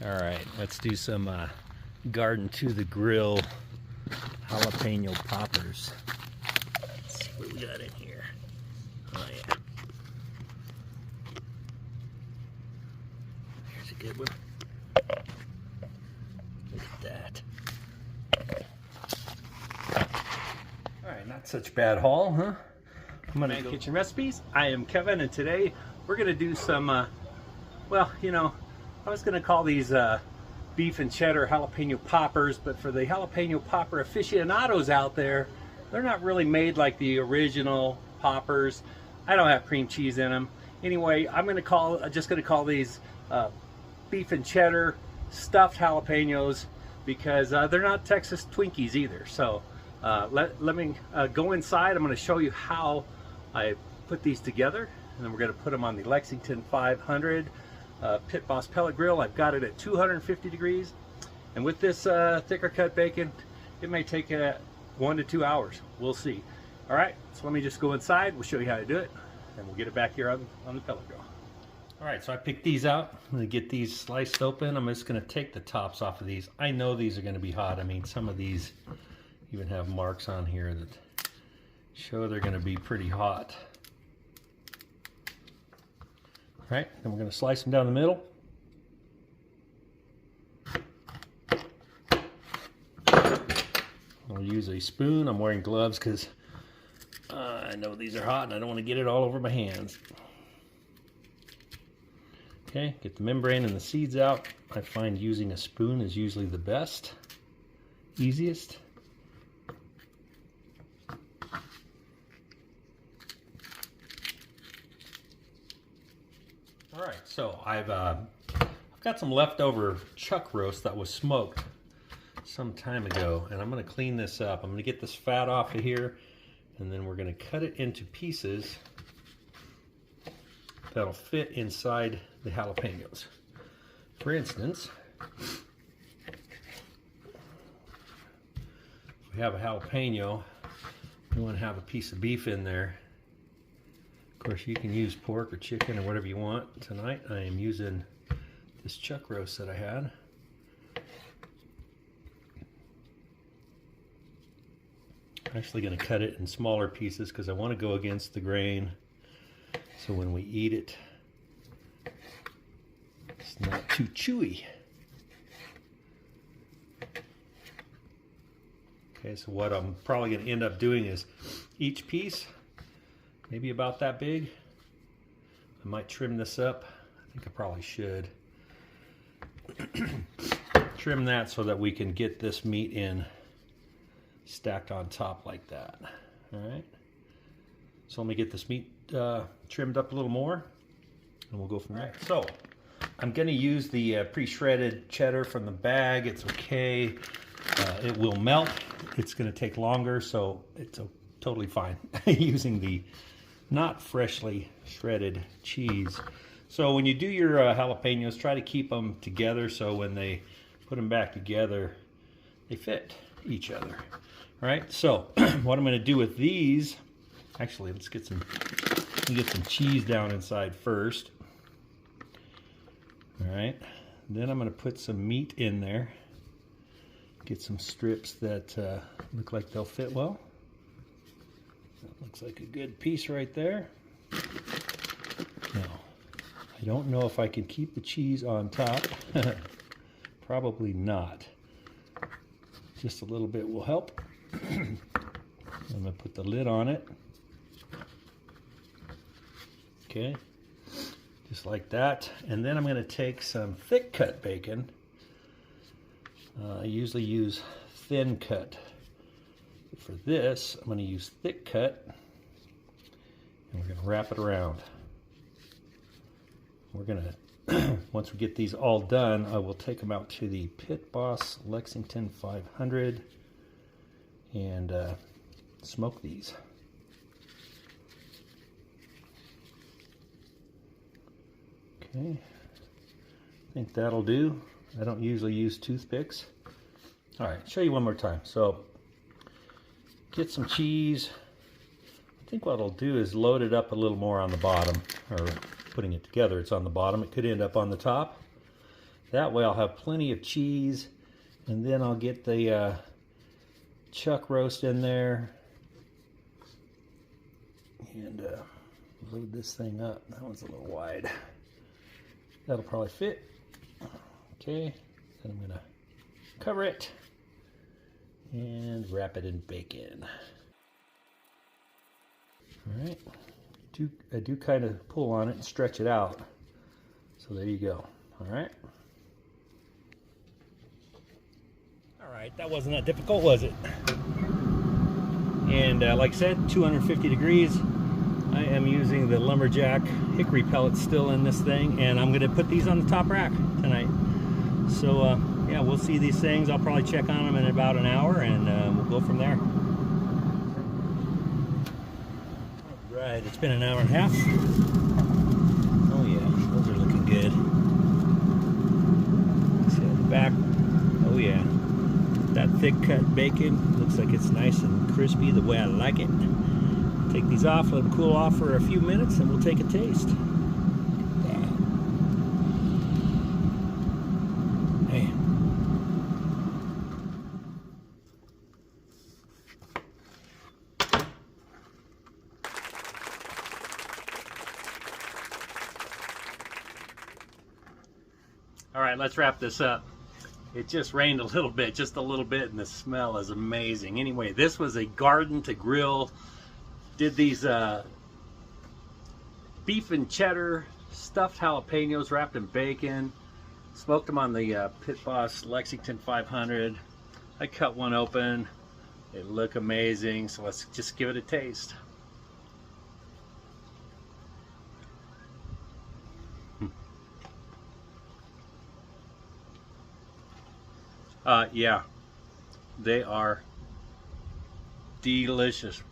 All right, let's do some garden to the grill jalapeno poppers. Let's see what we got in here. Oh yeah. Here's a good one. Look at that. All right, not such a bad haul, huh? I'm gonna ManKitchenRecipes. I am Kevin, and today we're gonna do some, well, you know, I was gonna call these beef and cheddar jalapeno poppers, but for the jalapeno popper aficionados out there, they're not really made like the original poppers. I don't have cream cheese in them. Anyway, I'm just gonna call these beef and cheddar stuffed jalapenos because they're not Texas Twinkies either. So let me go inside. I'm gonna show you how I put these together, and then we're gonna put them on the Lexington 500 Pit Boss Pellet Grill. I've got it at 250 degrees, and with this thicker cut bacon, it may take 1 to 2 hours. We'll see. All right, so let me just go inside. We'll show you how to do it, and we'll get it back here on the pellet grill. All right, so I picked these out. I'm gonna get these sliced open. I'm just gonna take the tops off of these. I know these are gonna be hot. I mean, some of these even have marks on here that show they're gonna be pretty hot. All right, then we're going to slice them down the middle. I'll use a spoon. I'm wearing gloves because I know these are hot and I don't want to get it all over my hands. Okay, get the membrane and the seeds out. I find using a spoon is usually the best, easiest. All right, so I've got some leftover chuck roast that was smoked some time ago, and I'm going to clean this up. I'm going to get this fat off of here, and then we're going to cut it into pieces that'll fit inside the jalapenos. For instance, if we have a jalapeno, we want to have a piece of beef in there. Of course, you can use pork or chicken or whatever you want. Tonight, I am using this chuck roast that I had. I'm actually going to cut it in smaller pieces because I want to go against the grain, so when we eat it, it's not too chewy. Okay, so what I'm probably going to end up doing is each piece, maybe about that big. I might trim this up. I think I probably should. Trim that so that we can get this meat in stacked on top like that. All right. So let me get this meat trimmed up a little more, and we'll go from there. So I'm going to use the pre-shredded cheddar from the bag. It's okay. It will melt. It's going to take longer, so it's totally fine using the not freshly shredded cheese. So when you do your jalapenos, try to keep them together so when they put them back together, they fit each other. All right, so what I'm going to do with these, actually, let's get some cheese down inside first. All right, then I'm going to put some meat in there. Get some strips that look like they'll fit well. That looks like a good piece right there. Now, I don't know if I can keep the cheese on top. Probably not. Just a little bit will help. I'm going to put the lid on it. Okay, just like that. And then I'm going to take some thick cut bacon. I usually use thin cut. For this, I'm going to use thick cut, and we're going to wrap it around. We're going to, once we get these all done, I will take them out to the Pit Boss Lexington 500 and smoke these. Okay, I think that'll do. I don't usually use toothpicks. All right, show you one more time. So get some cheese. I think what I'll do is load it up a little more on the bottom, or putting it together, it's on the bottom. It could end up on the top. That way I'll have plenty of cheese, and then I'll get the chuck roast in there and load this thing up. That one's a little wide. That'll probably fit. Okay, then I'm gonna cover it and wrap it in bacon. All right, I do kind of pull on it and stretch it out. So there you go. All right. All right, that wasn't that difficult, was it? And like I said, 250 degrees. I am using the lumberjack hickory pellets still in this thing, and I'm gonna put these on the top rack tonight. So yeah, we'll see these things. I'll probably check on them in about an hour, and we'll go from there. All right, it's been an hour and a half. Oh yeah, those are looking good. See at the back. Oh yeah, that thick cut bacon looks like it's nice and crispy the way I like it. Take these off, let them cool off for a few minutes, and we'll take a taste. Hey. All right, let's wrap this up. It just rained a little bit, just a little bit, and the smell is amazing. Anyway, this was a garden to grill. Did these beef and cheddar stuffed jalapenos wrapped in bacon. Smoked them on the Pit Boss Lexington 500. I cut one open. They look amazing, so let's just give it a taste. Yeah, they are delicious.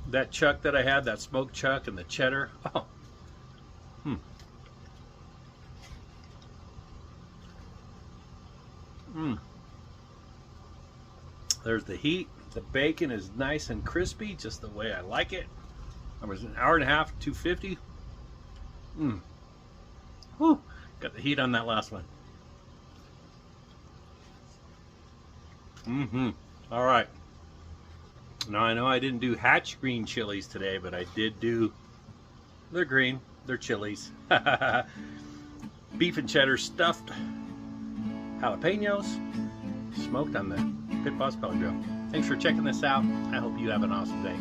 That chuck that I had, that smoked chuck and the cheddar, oh. There's the heat. The bacon is nice and crispy, just the way I like it. It was an hour and a half, 250. Whew. Got the heat on that last one. All right. Now I know I didn't do hatch green chilies today, but I did do, they're green, they're chilies. Beef and cheddar stuffed jalapenos, smoked on the Pit Boss Pellet Grill. Thanks for checking this out. I hope you have an awesome day.